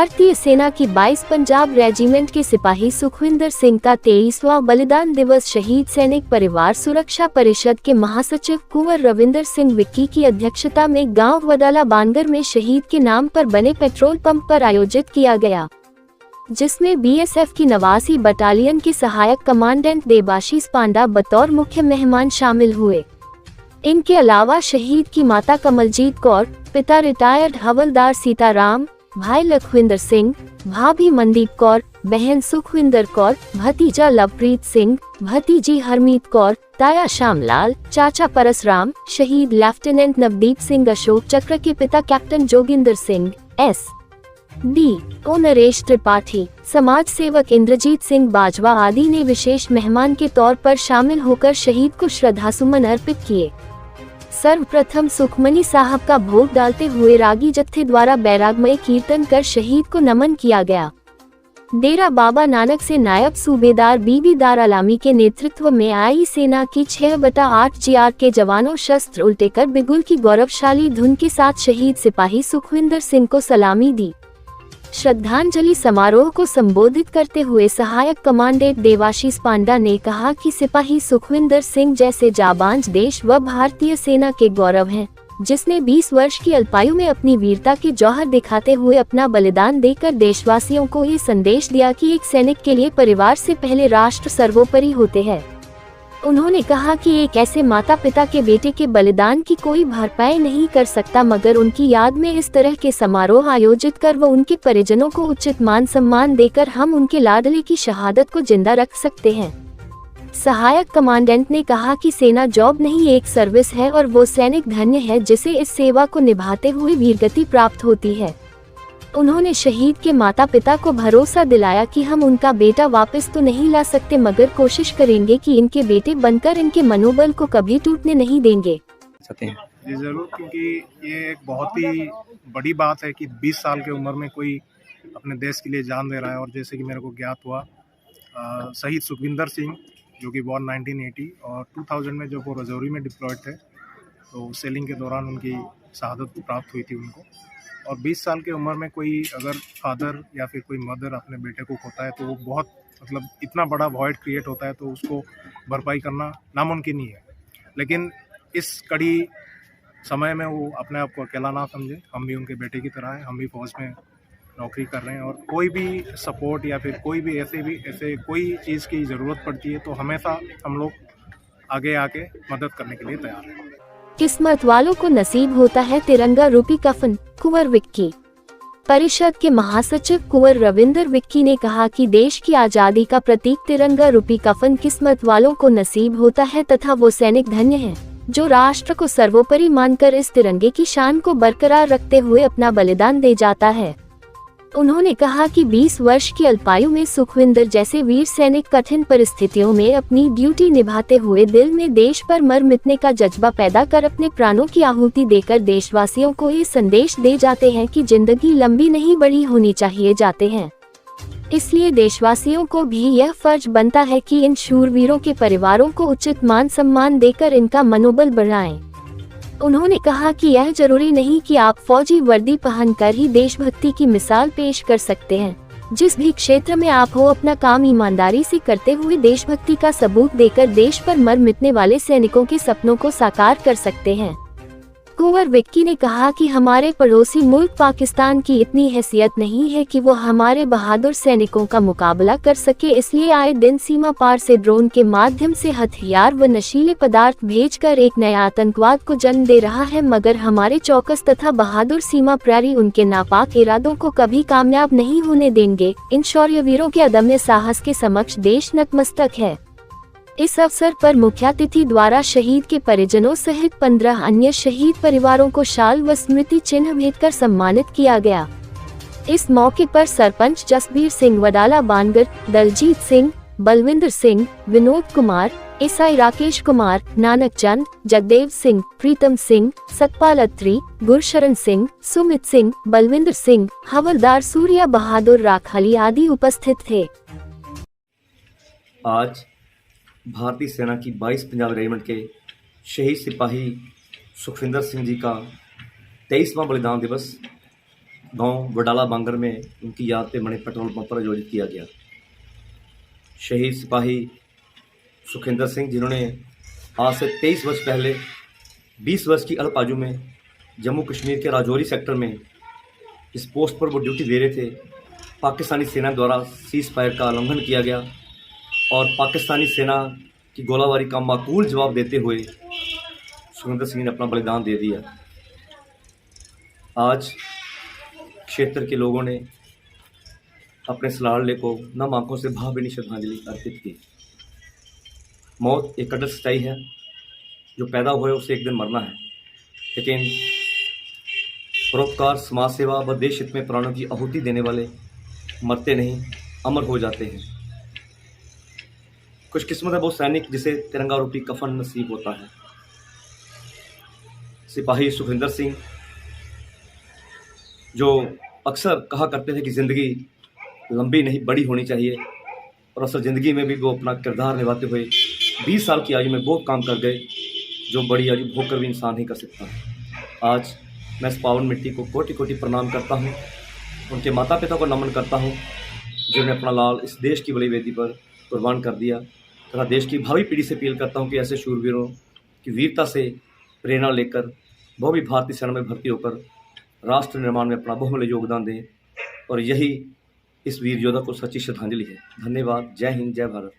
भारतीय सेना की 22 पंजाब रेजिमेंट के सिपाही सुखविंदर सिंह का 23वां बलिदान दिवस शहीद सैनिक परिवार सुरक्षा परिषद के महासचिव कुंवर रविंदर सिंह विक्की की अध्यक्षता में गांव वडाला बानगर में शहीद के नाम पर बने पेट्रोल पंप पर आयोजित किया गया, जिसमें बीएसएफ की 89 बटालियन के सहायक कमांडेंट देबाशीष पांडा बतौर मुख्य मेहमान शामिल हुए। इनके अलावा शहीद की माता कमलजीत कौर, पिता रिटायर्ड हवलदार सीताराम, भाई लखविंदर सिंह, भाभी मनदीप कौर, बहन सुखविंदर कौर, भतीजा लवप्रीत सिंह, भतीजी हरमीत कौर, ताया श्यामलाल, चाचा परसराम, शहीद लेफ्टिनेंट नवदीप सिंह अशोक चक्र के पिता कैप्टन जोगिंदर सिंह, SD ओ नरेश त्रिपाठी, समाज सेवक इंद्रजीत सिंह बाजवा आदि ने विशेष मेहमान के तौर पर शामिल होकर शहीद को श्रद्धासुमन अर्पित किए। सर्वप्रथम सुखमनी साहब का भोग डालते हुए रागी जत्थे द्वारा बैरागमय कीर्तन कर शहीद को नमन किया गया। डेरा बाबा नानक से नायब सूबेदार बीबी दारा लामी के नेतृत्व में आई सेना की 6/8 GR के जवानों शस्त्र उल्टे कर बिगुल की गौरवशाली धुन के साथ शहीद सिपाही सुखविंदर सिंह को सलामी दी। श्रद्धांजलि समारोह को संबोधित करते हुए सहायक कमांडेंट देबाशीष पांडा ने कहा कि सिपाही सुखविंदर सिंह जैसे जाबांज देश व भारतीय सेना के गौरव हैं, जिसने 20 वर्ष की अल्पायु में अपनी वीरता के जौहर दिखाते हुए अपना बलिदान देकर देशवासियों को ये संदेश दिया कि एक सैनिक के लिए परिवार से पहले राष्ट्र सर्वोपरि होते हैं। उन्होंने कहा कि एक ऐसे माता पिता के बेटे के बलिदान की कोई भरपाई नहीं कर सकता, मगर उनकी याद में इस तरह के समारोह आयोजित कर व उनके परिजनों को उचित मान सम्मान देकर हम उनके लाडले की शहादत को जिंदा रख सकते हैं। सहायक कमांडेंट ने कहा कि सेना जॉब नहीं, एक सर्विस है और वो सैनिक धन्य है जिसे इस सेवा को निभाते हुए वीरगति प्राप्त होती है। उन्होंने शहीद के माता पिता को भरोसा दिलाया कि हम उनका बेटा वापस तो नहीं ला सकते, मगर कोशिश करेंगे कि इनके बेटे बनकर इनके मनोबल को कभी टूटने नहीं देंगे। जी जरूर, क्योंकि ये एक बहुत ही बड़ी बात है कि 20 साल की उम्र में कोई अपने देश के लिए जान दे रहा है। और जैसे कि मेरे को ज्ञात हुआ, शहीद सुखविंदर सिंह जो कि बॉर्न 1980 और 2000 में जब वो रजौरी में डिप्लॉयड थे, तो सेलिंग के दौरान उनकी शहादत प्राप्त हुई थी उनको। और 20 साल की उम्र में कोई अगर फादर या फिर कोई मदर अपने बेटे को खोता है तो वो बहुत इतना बड़ा वॉइड क्रिएट होता है, तो उसको भरपाई करना नामुमकिन ही है। लेकिन इस कड़ी समय में वो अपने आप को अकेला ना समझे, हम भी उनके बेटे की तरह हैं, हम भी फौज में नौकरी कर रहे हैं और कोई भी सपोर्ट या फिर कोई भी ऐसे कोई चीज़ की ज़रूरत पड़ती है तो हमेशा हम लोग आगे आके मदद करने के लिए तैयार हैं। किस्मत वालों को नसीब होता है तिरंगा रूपी कफन, कुंवर विक्की। परिषद के महासचिव कुंवर रविंदर विक्की ने कहा कि देश की आजादी का प्रतीक तिरंगा रूपी कफन किस्मत वालों को नसीब होता है तथा वो सैनिक धन्य हैं, जो राष्ट्र को सर्वोपरि मानकर इस तिरंगे की शान को बरकरार रखते हुए अपना बलिदान दे जाता है। उन्होंने कहा कि 20 वर्ष की अल्पायु में सुखविंदर जैसे वीर सैनिक कठिन परिस्थितियों में अपनी ड्यूटी निभाते हुए दिल में देश पर मर मिटने का जज्बा पैदा कर अपने प्राणों की आहुति देकर देशवासियों को ये संदेश दे जाते हैं कि जिंदगी लंबी नहीं बड़ी होनी चाहिए जाते हैं। इसलिए देशवासियों को भी यह फर्ज बनता है कि इन शूरवीरों के परिवारों को उचित मान सम्मान देकर इनका मनोबल बढ़ाएं। उन्होंने कहा कि यह जरूरी नहीं कि आप फौजी वर्दी पहनकर ही देशभक्ति की मिसाल पेश कर सकते हैं। जिस भी क्षेत्र में आप हो, अपना काम ईमानदारी से करते हुए देशभक्ति का सबूत देकर देश पर मर मिटने वाले सैनिकों के सपनों को साकार कर सकते हैं। कुंवर विक्की ने कहा कि हमारे पड़ोसी मुल्क पाकिस्तान की इतनी हैसियत नहीं है कि वो हमारे बहादुर सैनिकों का मुकाबला कर सके, इसलिए आए दिन सीमा पार से ड्रोन के माध्यम से हथियार व नशीले पदार्थ भेजकर एक नया आतंकवाद को जन्म दे रहा है, मगर हमारे चौकस तथा बहादुर सीमा प्रहरी उनके नापाक इरादों को कभी कामयाब नहीं होने देंगे। इन शौर्यवीरों के अदम्य साहस के समक्ष देश नतमस्तक है। इस अवसर पर मुख्यातिथि द्वारा शहीद के परिजनों सहित 15 अन्य शहीद परिवारों को शाल व स्मृति चिन्ह भेंटकर सम्मानित किया गया। इस मौके पर सरपंच जसबीर सिंह वडाला बानगर, दलजीत सिंह, बलविंदर सिंह, विनोद कुमार, ईसाई राकेश कुमार, नानक चंद, जगदेव सिंह, प्रीतम सिंह, सतपाल अत्री, गुरशरण सिंह, सुमित सिंह, बलविंदर सिंह, हवलदार सूर्या बहादुर राखाली आदि उपस्थित थे। आज भारतीय सेना की 22 पंजाब रेजिमेंट के शहीद सिपाही सुखविंदर सिंह जी का 23वां बलिदान दिवस गांव वडाला बांगर में उनकी याद पे बने पेट्रोल पंप पर आयोजित किया गया। शहीद सिपाही सुखविंदर सिंह, जिन्होंने आज से 23 वर्ष पहले 20 वर्ष की अल्प आयु में जम्मू कश्मीर के राजौरी सेक्टर में इस पोस्ट पर वो ड्यूटी दे रहे थे, पाकिस्तानी सेना द्वारा सीज फायर का उल्लंघन किया गया और पाकिस्तानी सेना की गोलाबारी का माकूल जवाब देते हुए सुखविंदर सिंह ने अपना बलिदान दे दिया। आज क्षेत्र के लोगों ने अपने सलाहले को नम आंखों से भावभीनी श्रद्धांजलि अर्पित की। मौत एक कड़क सच्चाई है, जो पैदा हुए उसे एक दिन मरना है, लेकिन परोपकार, समाज सेवा व देश हित में प्राणों की आहुति देने वाले मरते नहीं, अमर हो जाते हैं। खुशकिस्मत है वो सैनिक जिसे तिरंगा रूपी कफन नसीब होता है। सिपाही सुखविंदर सिंह, जो अक्सर कहा करते थे कि ज़िंदगी लंबी नहीं बड़ी होनी चाहिए, और असल ज़िंदगी में भी वो अपना किरदार निभाते हुए 20 साल की आयु में बहुत काम कर गए, जो बड़ी आयु भोग कर भी इंसान ही कर सकता है। आज मैं इस पावन मिट्टी को कोटि कोटि प्रणाम करता हूँ, उनके माता पिता को नमन करता हूँ, जिन्होंने अपना लाल इस देश की बड़ी वेदी पर कुर्बान कर दिया, तथा देश की भावी पीढ़ी से अपील करता हूँ कि ऐसे शूरवीरों की वीरता से प्रेरणा लेकर वो भी भारतीय सेना में भर्ती होकर राष्ट्र निर्माण में अपना बहुमूल्य योगदान दें, और यही इस वीर योद्धा को सच्ची श्रद्धांजलि है। धन्यवाद। जय हिंद, जय भारत।